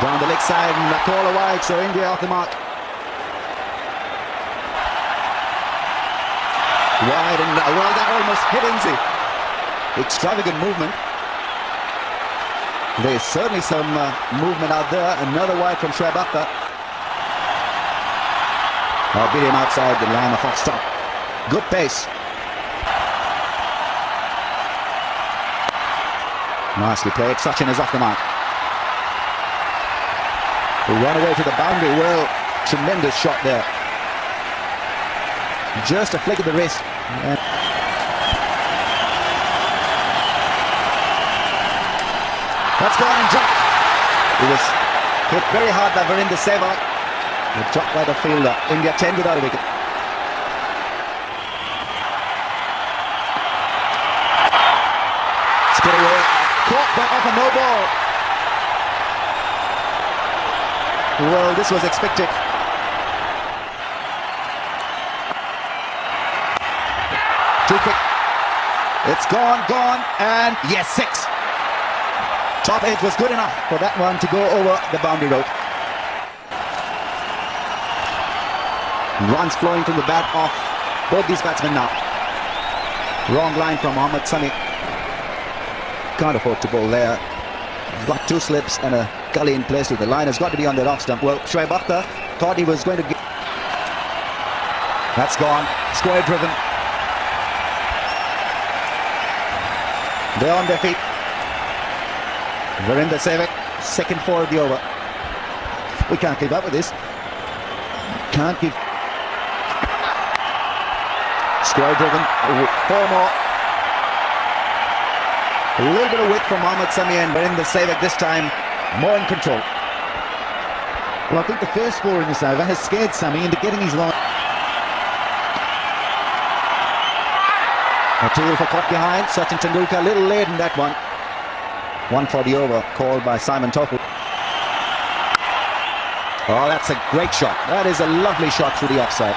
Down the leg side and a call wide, so India off the mark. Wide and well, that almost hit Inzi. Extravagant movement. There's certainly some movement out there. Another wide from Shoaib Akhtar. Beat him outside the line of off stop. Good pace. Nicely played. Sachin is off the mark. He ran away to the boundary. Well, tremendous shot there. Just a flick of the wrist. That's gone and dropped. It was hit very hard by Virender Sehwag. It dropped by the fielder. India 10 without a wicket. Spit away. Caught but off a no ball. Well, this was expected. Too quick. It's gone, and yes, 6. Top edge was good enough for that one to go over the boundary road. Runs flowing from the bat of both these batsmen now. Wrong line from Mohammad Sami. Can't afford to bowl there. Got 2 slips and a gully in place. The line has got to be on the off stump. Well, Shoaib Akhtar thought he was going to get. That's gone. Square driven. They're on their feet. Virender Sehwag, second 4 of the over. We can't keep up with this. Can't keep. Square driven. 4 more. A little bit of width from Mohammad Sami and Virender Sehwag this time more in control. Well, I think the first 4 in this over has scared Sami into getting his line. A tool for caught behind. Sachin Tendulkar a little late in that one. 1 for the over called by Simon Toffel. Oh, that's a great shot. That is a lovely shot through the offside.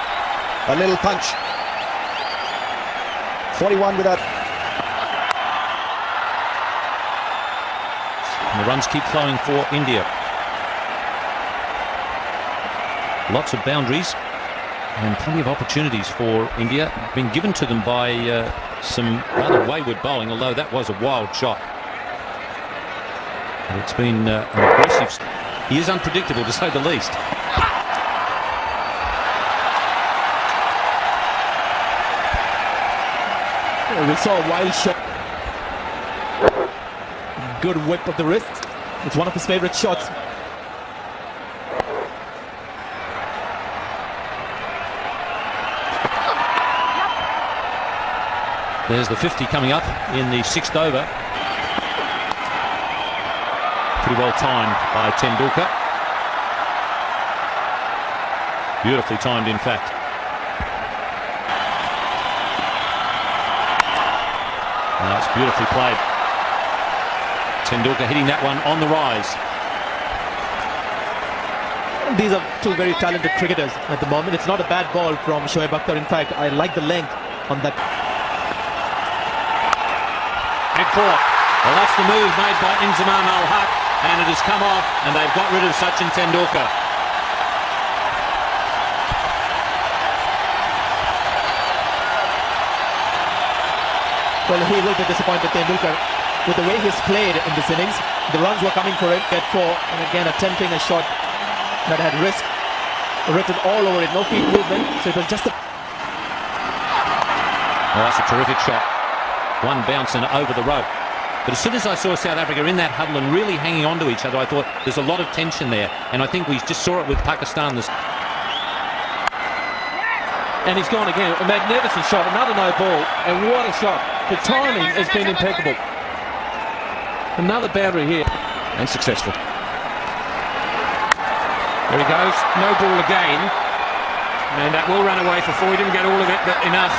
A little punch. 41 without. And the runs keep flowing for India. Lots of boundaries and plenty of opportunities for India. Been given to them by some rather wayward bowling, although that was a wild shot. And it's been an aggressive. He is unpredictable, to say the least. We saw a wild shot. Good whip of the wrist. It's one of his favorite shots. There's the 50 coming up in the 6th over. Pretty well timed by Tendulkar. Beautifully timed, in fact. That's beautifully played. Tendulkar hitting that one on the rise. These are 2 very talented cricketers at the moment. It's not a bad ball from Shoaib Akhtar. In fact, I like the length on that. Head caught. Well, that's the move made by Inzamam Al-Haq, and it has come off, and they've got rid of Sachin Tendulkar. Well, he will be disappointed, Tendulkar, with the way he's played in this innings. The runs were coming for it, get 4, and again attempting a shot that had risk written all over it. No feet movement, so it was just a. Well, that's a terrific shot. One bouncing over the rope. But as soon as I saw South Africa in that huddle and really hanging on to each other, I thought there's a lot of tension there. And I think we just saw it with Pakistan. And he's gone again. A magnificent shot. Another no ball. And what a shot. The timing has been impeccable. Another boundary here. And successful. There he goes. No ball again. And that will run away for 4. He didn't get all of it, but enough.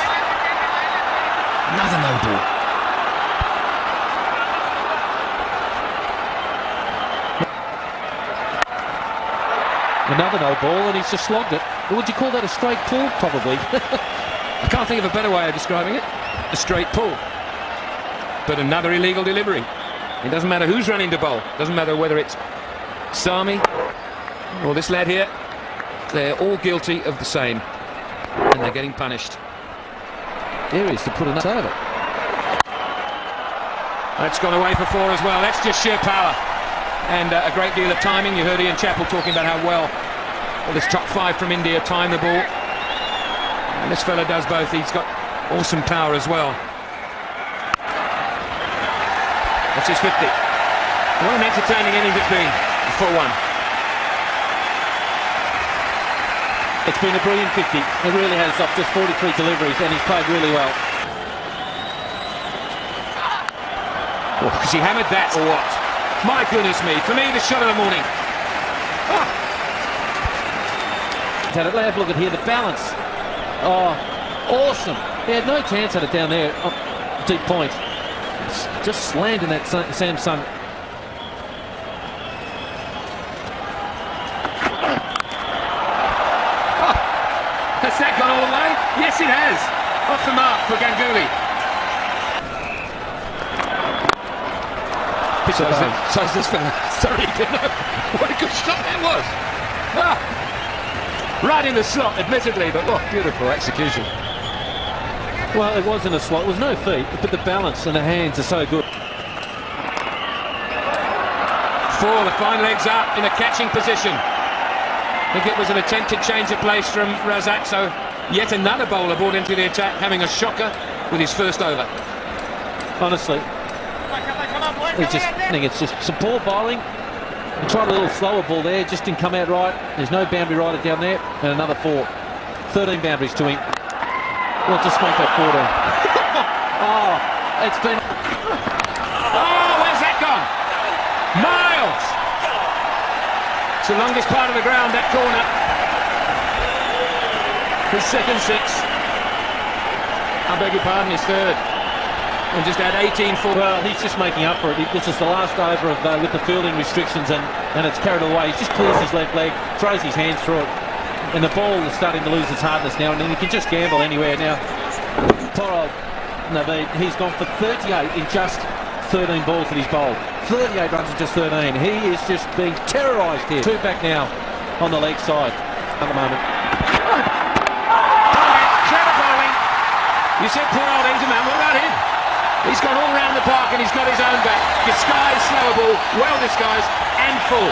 Another no ball. Another no ball, and he's just slogged it. Would you call that a straight pull? Probably. I can't think of a better way of describing it. A straight pull. But another illegal delivery. It doesn't matter who's running the bowl. It doesn't matter whether it's Sami, or this lad here, they're all guilty of the same, and they're getting punished. There he is to put it over. That's gone away for 4 as well. That's just sheer power and a great deal of timing. You heard Ian Chappell talking about how well this top 5 from India time the ball, and this fella does both. He's got awesome power as well. That's his 50. What an entertaining innings it's been for one. It's been a brilliant 50. It really has, off just 43 deliveries, and he's played really well. Oh, has he hammered that or what? My goodness me, for me the shot of the morning. Have a look at here, the balance. Oh, awesome. He had no chance at it down there, deep point. Just slammed in that Samsung. Has that gone all the way? Yes, it has. Off the mark for Ganguly. So is this fella. Sorry, what a good shot that was. Right in the slot, admittedly, but oh, beautiful execution. Well, it wasn't a slot, it was no feet, but the balance and the hands are so good. 4, the fine legs up in a catching position. I think it was an attempted change of place from Razak, so yet another bowler brought into the attack, having a shocker with his first over. Honestly, it's just some poor bowling. He tried a little slower ball there, just didn't come out right. There's no boundary rider down there, and another 4. 13 boundaries to him. Well, just make that 14. Oh, it's been... Oh, where's that gone? Miles! It's the longest part of the ground, that corner. His second 6. I beg your pardon, his third. And just add 18 for... Well, he's just making up for it. This is the last over of with the fielding restrictions, and it's carried away. He just clears his left leg, throws his hands through it, and the ball is starting to lose its hardness now, and then he can just gamble anywhere now. Poor old Naveed, he's gone for 38 in just 13 balls that he's bowled. 38 runs in just 13. He is just being terrorised here. 2 back now on the leg side at the moment. Clever bowling. You said poor old Engman, what about him? He's gone all round the park and he's got his own back. Disguised, slower ball, well disguised and full.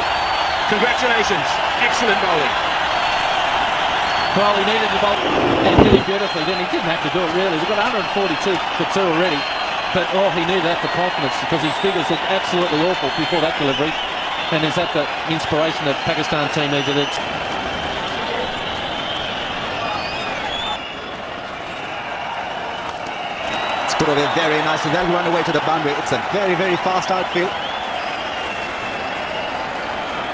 Congratulations, excellent bowling. Well, he needed the bowl and did it beautifully. Then he didn't have to do it really. We've got 142 for 2 already, but he needed that for confidence because his figures looked absolutely awful before that delivery. And is that the inspiration that Pakistan team needed? Put away very nicely. They'll run away to the boundary. It's a very, very fast outfield.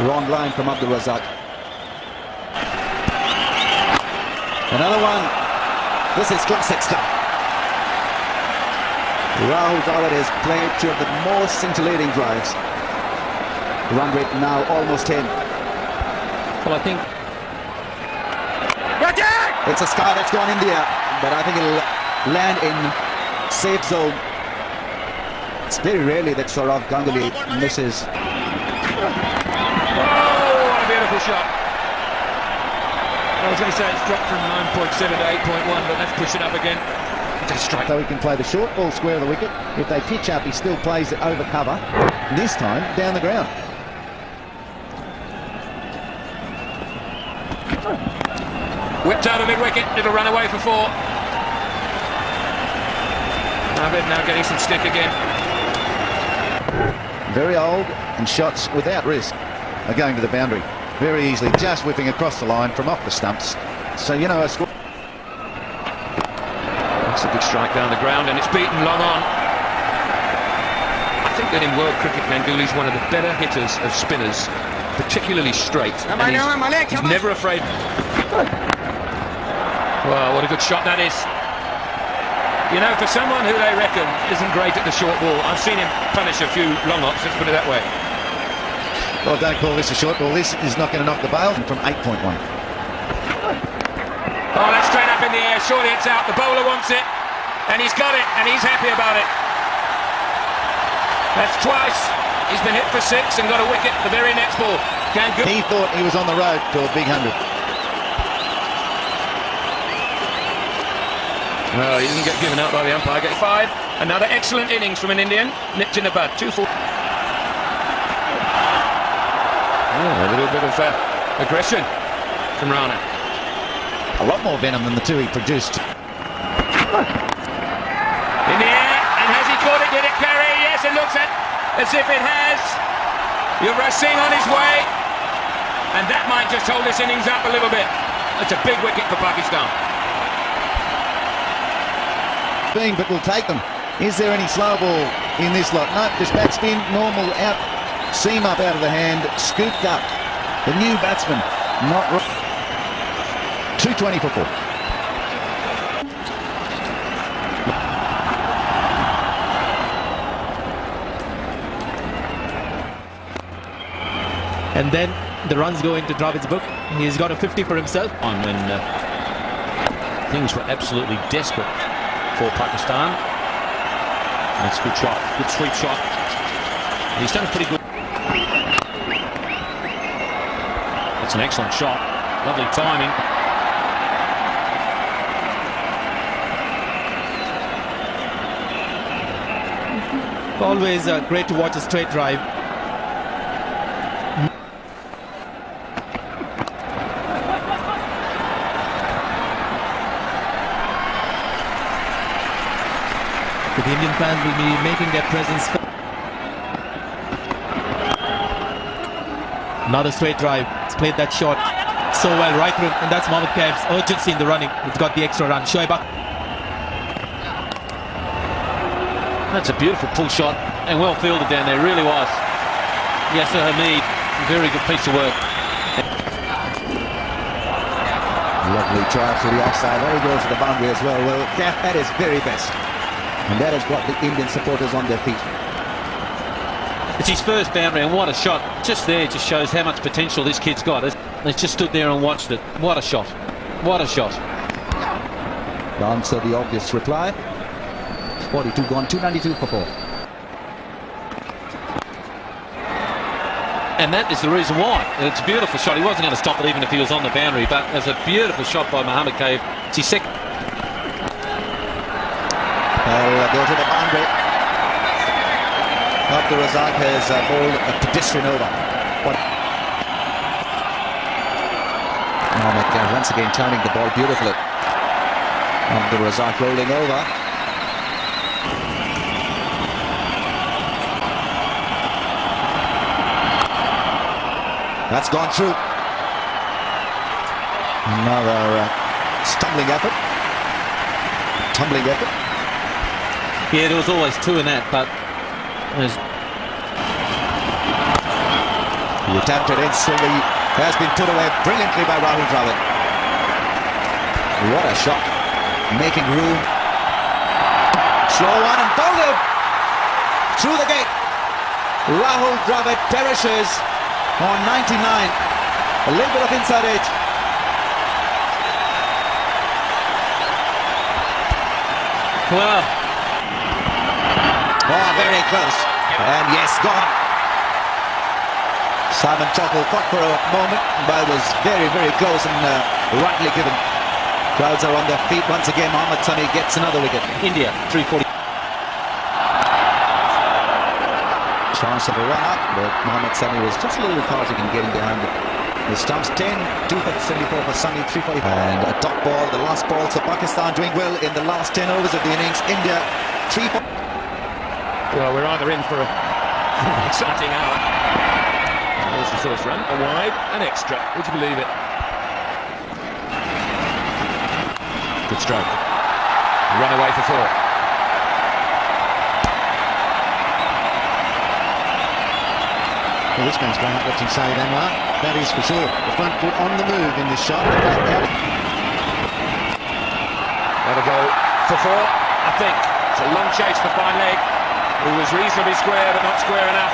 Wrong line from Abdul Razak. Another one. This is classic stuff. Rahul Dravid has played 2 of the most scintillating drives. Run rate now almost 10. Well, I think it's a sky that's gone in the air, but I think it'll land in safe zone. It's very rarely that Sourav Ganguly misses. Oh, what a beautiful shot. I was going to say it's dropped from 9.7 to 8.1, but let's push it up again. Just strike. So he can play the short ball square of the wicket. If they pitch up, he still plays it over cover. This time, down the ground. Whipped over mid-wicket, it'll run away for 4. Now getting some stick again. Very old, and shots without risk are going to the boundary very easily, just whipping across the line from off the stumps. So, you know, a score. That's a good strike down the ground, and it's beaten long on. I think that in world cricket, Ganguly's one of the better hitters of spinners, particularly straight. And he's never afraid. Wow, what a good shot that is. You know, for someone who they reckon isn't great at the short ball, I've seen him punish a few long hops, let's put it that way. Well, don't call this a short ball. This is not going to knock the bail from 8.1. Oh, that's straight up in the air. Surely it's out. The bowler wants it, and he's got it, and he's happy about it. That's twice. He's been hit for 6 and got a wicket the very next ball. He thought he was on the road to a big 100. Well, he didn't get given out by the umpire. Get 5. Another excellent innings from an Indian. Nipped in the bud. 2-4. A little bit of aggression from Rana. A lot more venom than the two he produced. In the air, and has he caught it? Did it carry? Yes, it looks as if it has. Yuvraj Singh on his way, and that might just hold this innings up a little bit. That's a big wicket for Pakistan. But we'll take them. Is there any slow ball in this lot? No, just back spin, normal out, seam up out of the hand, scooped up. The new batsman, not 220 for 4. And then the runs go into Dravid's book. He's got a 50 for himself. On when things were absolutely desperate for Pakistan. That's a good shot, good sweep shot. He's done pretty good. That's an excellent shot, lovely timing. Always great to watch a straight drive. The Indian fans will be making their presence felt. Another straight drive. He's played that shot so well, right through, and that's Mohammad Kaif's urgency in the running. He's got the extra run. Shoaib. That's a beautiful pull shot and well fielded down there, really was. Yasser Hamid, very good piece of work. Lovely try to the offside. There he goes to the boundary as well. Well, Kaif at his very best. And that has got the Indian supporters on their feet. It's his first boundary, and what a shot. Just there just shows how much potential this kid's got. They just stood there and watched it. What a shot. What a shot. To answer the obvious reply, 42 gone, 292 for 4. And that is the reason why. It's a beautiful shot. He wasn't going to stop it even if he was on the boundary, but it's a beautiful shot by Mohammad Kaif. It's his second. They'll go to the boundary. Abdul Razak has bowled a pedestrian over. Mohammad Kaif once again turning the ball beautifully. Abdul Razak rolling over. That's gone through. Another stumbling effort. Tumbling effort. Yeah, there was always 2 in that, but the attempted instantly has been put away brilliantly by Rahul Dravid. What a shot. Making room. Slow one and bowled through the gate. Rahul Dravid perishes on 99. A little bit of inside edge. well, Oh, very close. And yes, gone. Simon Topple fought for a moment, but was very, very close and rightly given. Crowds are on their feet once again. Mohammad Sami gets another wicket. India, 340. Chance of a run up, but Mohammad Sami was just a little lethargic in getting behind the stumps. 10, 2 for 74 for Sami, 340. And a top ball, the last ball. So Pakistan doing well in the last 10 overs of the innings. India, 3 for... Well, we're either in for an exciting hour. There's the first run, a wide, an extra. Would you believe it? Good stroke. Run away for 4. Well, this man's going up what you say, Anwar. That is for sure. The front foot on the move in this shot. That'll go for 4, I think. It's a long chase for fine leg, who was reasonably square, but not square enough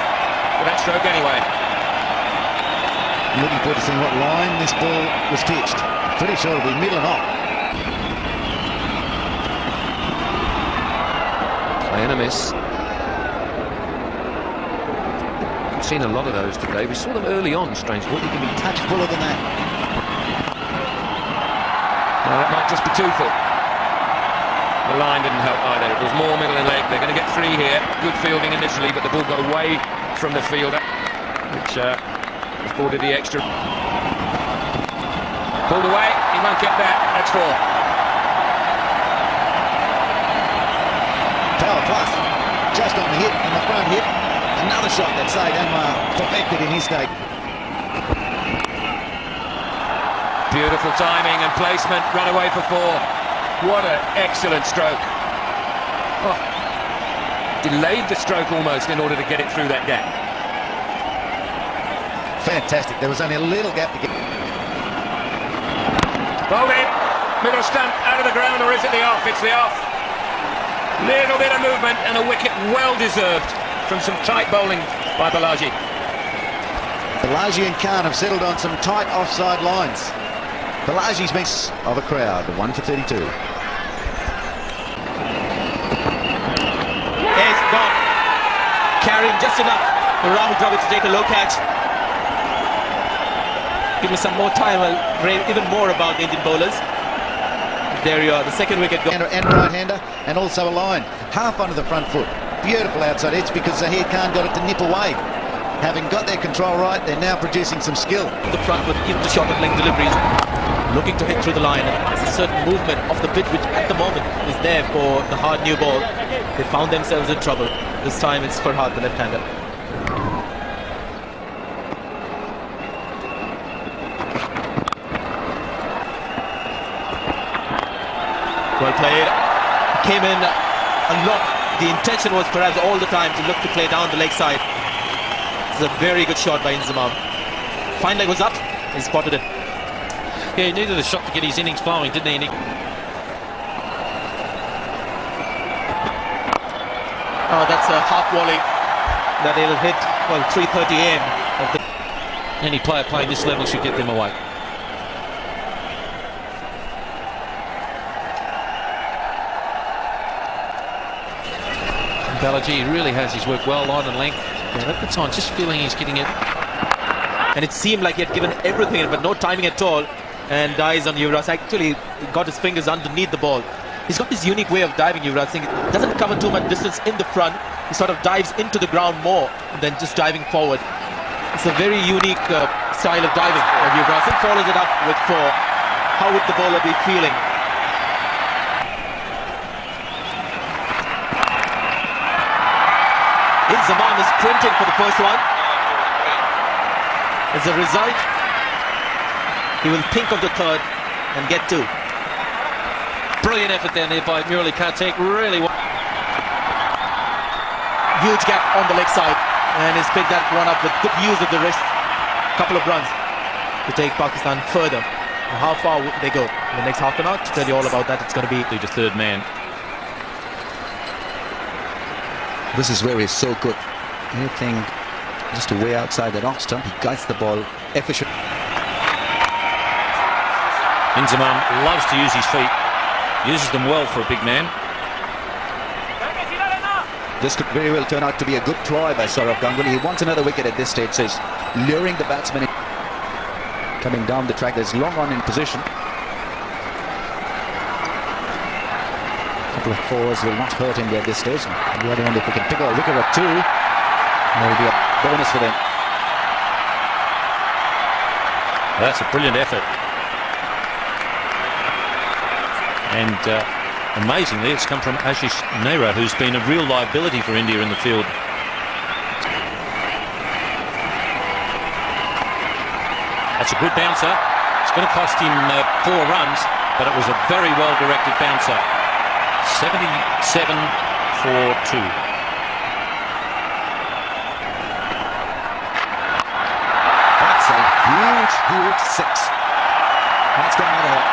for that stroke anyway. Looking forward to seeing what line this ball was pitched. Pretty sure it'll be middle and off. Play and a miss. seen a lot of those today. We saw them early on, strangely. Well, you can be touch fuller than that. Now, that might just be too full. The line didn't help either. It was more middle and leg. They're going to get 3 here. Good fielding initially, but the ball got away from the fielder, which afforded the extra. Pulled away. He won't get that. That's 4. Power plus. Just on the hit, on the front hit. Another shot that Said Anwar perfected in his day. Beautiful timing and placement. Run away for 4. What an excellent stroke. Oh, delayed the stroke almost in order to get it through that gap. Fantastic. There was only a little gap to get. Bowled in. Middle stump out of the ground, or is it the off? It's the off. Little bit of movement and a wicket well deserved from some tight bowling by Balaji. Balaji and Khan have settled on some tight offside lines. Balaji's miss of a crowd, 1 for 32. Yes, gone. Carrying just enough for Rahul Dravid to take a low catch. Give me some more time, I'll rave even more about the Indian bowlers. There you are, the second wicket gone. And right-hander, and also a line. Half onto the front foot. Beautiful outside edge because Zahir Khan got it to nip away. Having got their control right, they're now producing some skill. The front with into short and length deliveries, looking to hit through the line. And there's a certain movement of the pitch which at the moment is there for the hard new ball. They found themselves in trouble. This time it's Farhad, the left-hander. Well played. Came in a lot. The intention was perhaps all the time to look to play down the leg side. It's a very good shot by Inzamam. Fine leg was up. He spotted it. Yeah, he needed a shot to get his innings flowing, didn't he? Oh, that's a half volley that he'll hit. Well, 3:30 a.m. Any player playing this level should get them away. Balaji really has his work well, line and length. Yeah, at the time, just feeling he's getting it. And it seemed like he had given everything, but no timing at all. And dives on Yuvraj. Actually, got his fingers underneath the ball. He's got this unique way of diving, Yuvraj Singh. It doesn't cover too much distance in the front. He sort of dives into the ground more than just diving forward. It's a very unique style of diving. Yuvraj Singh follows it up with 4. How would the bowler be feeling? Inzamam is sprinting for the first one. As a result, he will think of the third and get 2. Brilliant effort down there by Murali Kartik. Really huge gap on the leg side, and he's picked that one up with good use of the wrist. Couple of runs to take Pakistan further. And how far would they go in the next half an hour? To tell you all about that, it's going to be the third man. This is where he's so good. Anything just way outside that off stump, he guides the ball efficient. Inzamam loves to use his feet. Uses them well for a big man. This could very well turn out to be a good try by Saurav Ganguly. He wants another wicket at this stage, so he's luring the batsman in. Coming down the track, there's long on in position. Couple of 4s will not hurt him there at this stage. On the other end, if they can pick a wicket or 2, that'll be a bonus for them. That's a brilliant effort. And amazingly, it's come from Ashish Nehra, who's been a real liability for India in the field. That's a good bouncer. It's going to cost him 4 runs, but it was a very well-directed bouncer. 77 for 2. That's a huge 6. That's gone out of it.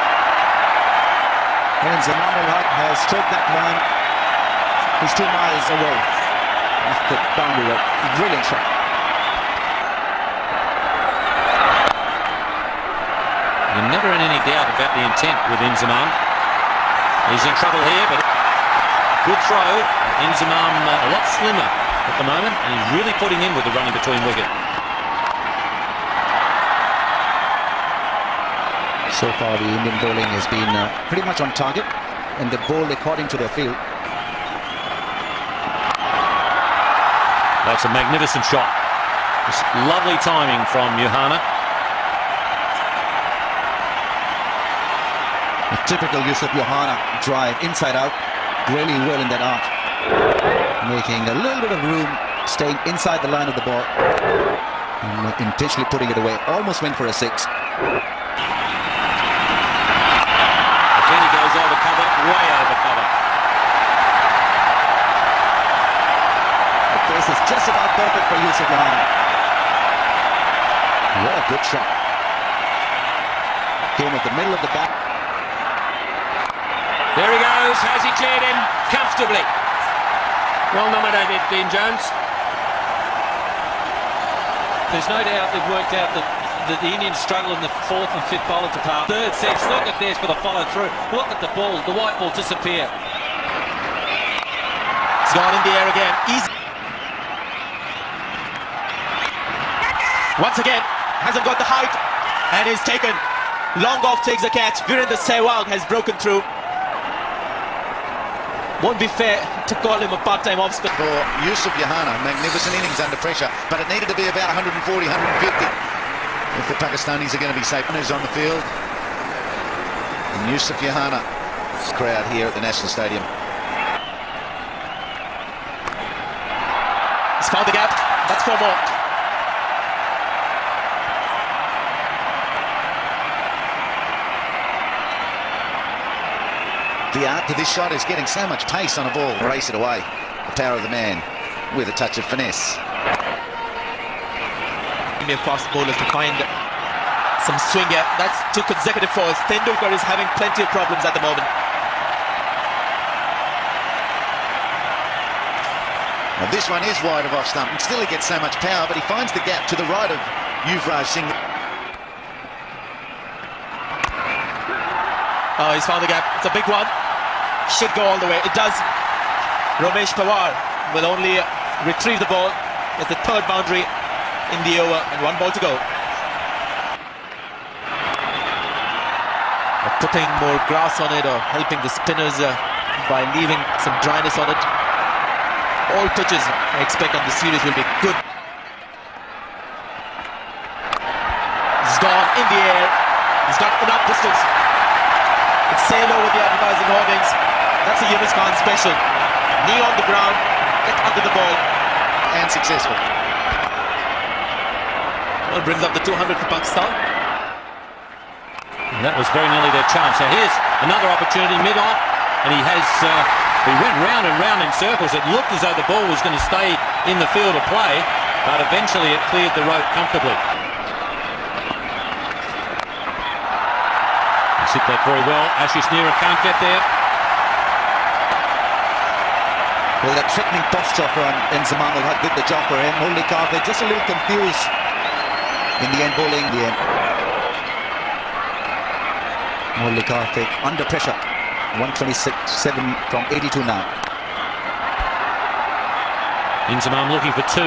And Zamanullah has stroked that man. He's 2 miles away off the boundary rope. Brilliant shot. You're never in any doubt about the intent with Inzamam. He's in trouble here, but good throw. Inzamam a lot slimmer at the moment, and he's really putting in with the running between wicket. So far, the Indian bowling has been pretty much on target, and they bowled according to their field. That's a magnificent shot. Just lovely timing from Johanna. A typical use of Johanna drive inside out, really well in that arc, making a little bit of room, staying inside the line of the ball, and intentionally putting it away. Almost went for a 6. Again, he goes over cover, way over cover. This is just about perfect for Yusuf Johanna. What a good shot. Came at the middle of the bat. There he goes. Has he cleared him comfortably? Well nominated, Dean Jones. There's no doubt they've worked out that the Indians struggle in the 4th and 5th bowler department. 3rd, 6th. Look at this for the follow through. Look at the ball. The white ball disappear. It's gone in the air again. Easy. Once again, hasn't got the height and is taken. Long off takes the catch. Virendra Sehwag has broken through. Won't be fair to call him a part-time off spinner. For Yusuf Johanna, magnificent innings under pressure, but it needed to be about 140, 150 if the Pakistanis are going to be safe. Who's on the field? And Yusuf Johanna, crowd here at the National Stadium. He's found the gap. That's 4 more. The art to this shot is getting so much pace on a ball. Race it away. The power of the man with a touch of finesse. Indian fast bowlers to find some swing here. That's 2 consecutive fours. Tendulkar is having plenty of problems at the moment. Now this one is wide of off stump, and still he gets so much power, but he finds the gap to the right of Yuvraj Singh. Oh, he's found the gap. It's a big one. Should go all the way. It does. Ramesh Pawar will only retrieve the ball. It's the 3rd boundary in the over and 1 ball to go. Putting more grass on it or helping the spinners by leaving some dryness on it. All pitches I expect on the series will be good. He's gone in the air. He's got enough distance. It's sailed over the advertising hoardings. That's a Yunus Khan special. Knee on the ground, get under the ball. And successful. Well, brings up the 200 for Pakistan. And that was very nearly their chance. Now here's another opportunity mid-off, and he went round and round in circles. It looked as though the ball was going to stay in the field of play, but eventually it cleared the rope comfortably. Hit that very well. Ashish Nira can't get there. Well, that threatening posture from Inzamam will did the job for him. Holy Karthik just a little confused in the end, bowling the end. Holy Karthik under pressure. 126.7 from 82 now. Inzamam looking for 2.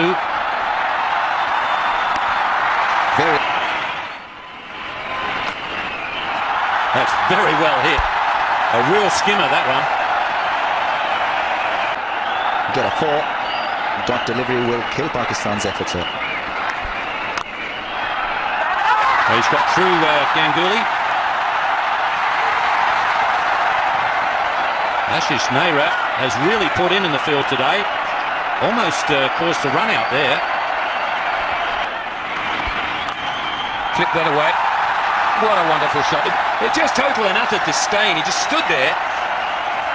Very. That's very well hit. A real skimmer, that one. Get a 4. Dot delivery will kill Pakistan's efforts here. He's got through Ganguly. Ashish Nehra has really put in the field today. Almost caused a run out there. Flip that away. What a wonderful shot. It just total and utter disdain. He just stood there,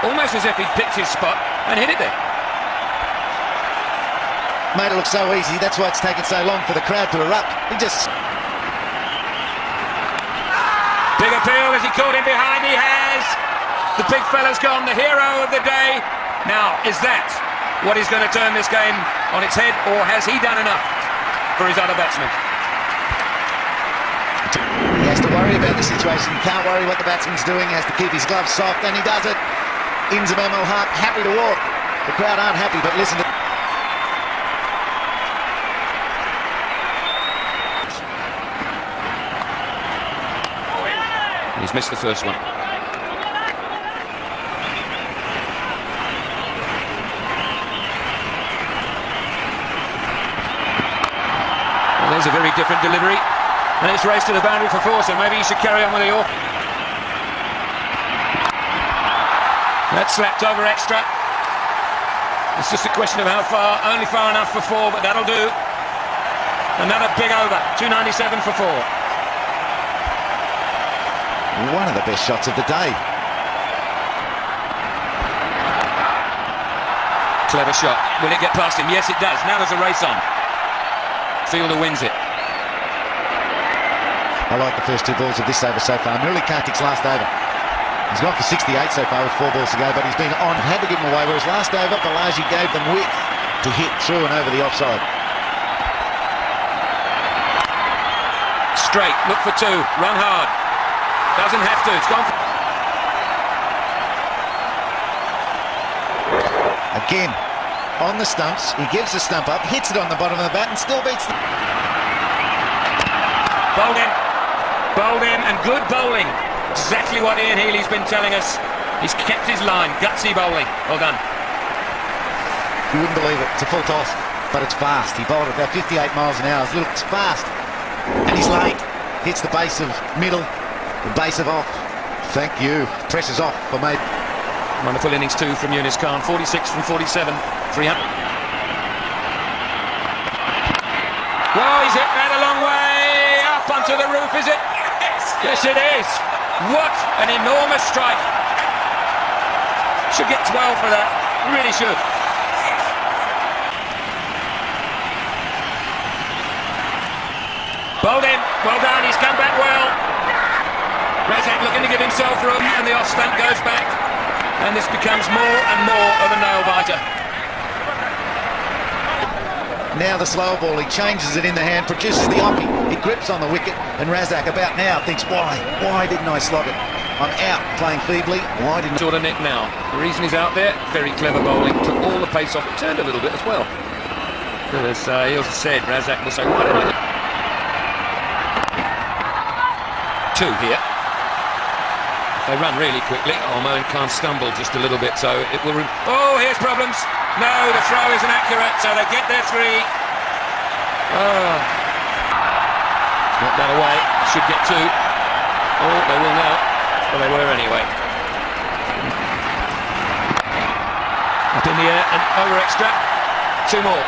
almost as if he'd picked his spot and hit it there. Made it look so easy. That's why it's taken so long for the crowd to erupt. He just... Big appeal as he caught him behind. He has. The big fella's gone, the hero of the day. Now, is that what is going to turn this game on its head, or has he done enough for his other batsmen? He has to worry about the situation. He can't worry what the batsman's doing. He has to keep his gloves soft, and he does it. Inzamam ul Haq happy to walk. The crowd aren't happy, but listen to... He's missed the first one. Well, there's a very different delivery. And it's raced to the boundary for 4, so maybe he should carry on with the York. That's slapped over extra. It's just a question of how far. Only far enough for 4, but that'll do. Another big over. 297 for 4. One of the best shots of the day. Clever shot. Will it get past him? Yes, it does. Now there's a race on. Fielder wins it. I like the first 2 balls of this over so far. Murali Kartik's last over. He's gone for 68 so far with 4 balls to go, but he's been on, had to give them away, whereas last over, Balaji gave them width to hit through and over the offside. Straight, look for 2, run hard. Doesn't have to, it's gone for... Again, on the stumps, he gives the stump up, hits it on the bottom of the bat and still beats the... Bowled in, and good bowling. Exactly what Ian Healy's been telling us. He's kept his line. Gutsy bowling. Well done. You wouldn't believe it. It's a full toss, but it's fast. He bowled at about 58 miles an hour. It's fast. And he's late. Hits the base of middle, the base of off. Thank you. Pressure's off for me. Wonderful innings too from Yunus Khan. 46 from 47. 300. Well, he's hit that a long way. Up onto the roof, is it? Yes, it is. What an enormous strike. Should get 12 for that. Really should. Bowled in. Well done. He's come back well. Razak looking to give himself room, and the off stump goes back. And this becomes more and more of a nail biter. Now the slower ball, he changes it in the hand, produces the offie, he grips on the wicket, and Razak about now thinks, why didn't I slog it? I'm out playing feebly, why didn't I? Sort of net now. The reason he's out there, very clever bowling, took all the pace off, it turned a little bit as well. As he also said, Razak will say, why didn't I? 2 here. If they run really quickly, Mohan can't stumble just a little bit, so it will... Oh, here's problems. No, the throw isn't accurate, so they get their 3. Oh. Not that away. Should get 2. Oh, they will now. Well, they were anyway. Up in the air and over extra. 2 more.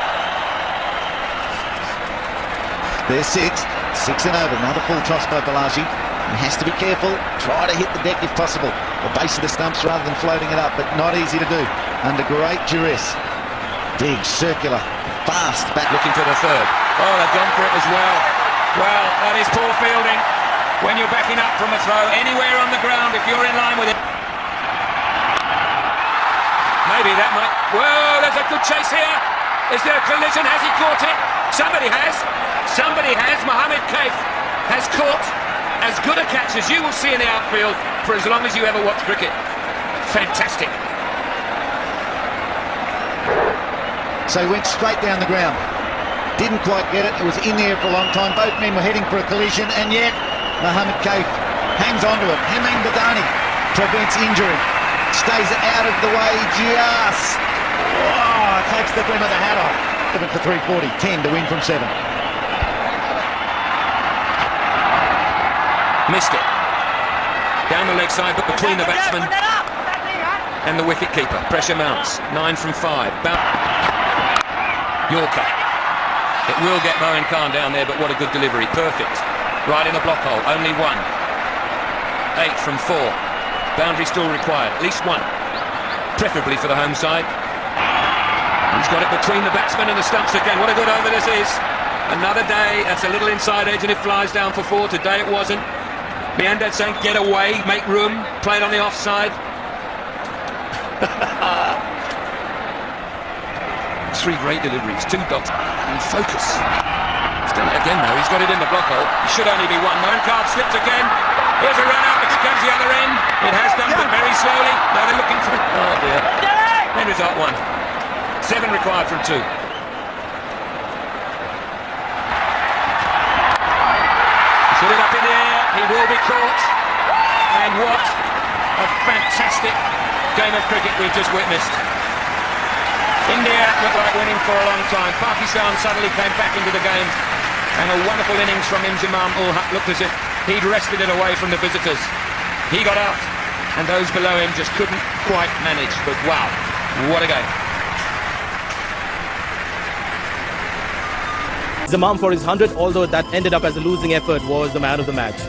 There's 6. 6 and over. Another full toss by Balaji. He has to be careful. Try to hit the deck if possible. The base of the stumps rather than floating it up, but not easy to do. Under great duress. Big, circular, fast back. Looking for the 3rd. Oh, they've gone for it as well. Well, that is poor fielding. When you're backing up from a throw anywhere on the ground, if you're in line with it. Maybe that might... Whoa, there's a good chase here. Is there a collision? Has he caught it? Somebody has. Somebody has. Mohammed Kaif has caught as good a catch as you will see in the outfield for as long as you ever watch cricket. Fantastic. So he went straight down the ground. Didn't quite get it. It was in the air for a long time. Both men were heading for a collision, and yet Mohammed Kaif hangs on to it. Hemang Badani prevents injury. Stays out of the way just. Oh, takes the brim of the hat off. For 340. 10 to win from 7. Missed it. Down the leg side, but between the batsman and the wicket keeper. Pressure mounts. 9 from 5. Yorker. It will get Mohan Khan down there, but what a good delivery. Perfect. Right in the block hole. Only 1. 8 from 4. Boundary still required. At least 1. Preferably for the home side. He's got it between the batsman and the stumps again. What a good over this is. Another day. That's a little inside edge and it flies down for 4. Today it wasn't. Meandad saying get away, make room. Played on the offside. 3 great deliveries. 2 dots. And focus. He's done it again though. He's got it in the block hole. It should only be 1. Mohan Khan slipped again. Here's a run out, but it comes the other end. It has done, but very slowly. Now they're looking for... Oh dear. End result 1. 7 required from 2. Put it up in the air. He will be caught. And what a fantastic game of cricket we've just witnessed. India looked like winning for a long time. Pakistan suddenly came back into the game, and a wonderful innings from Injamam ul Haq looked as if he'd wrested it away from the visitors. He got out, and those below him just couldn't quite manage. But wow, what a game. Zamam for his 100th, although that ended up as a losing effort, was the man of the match.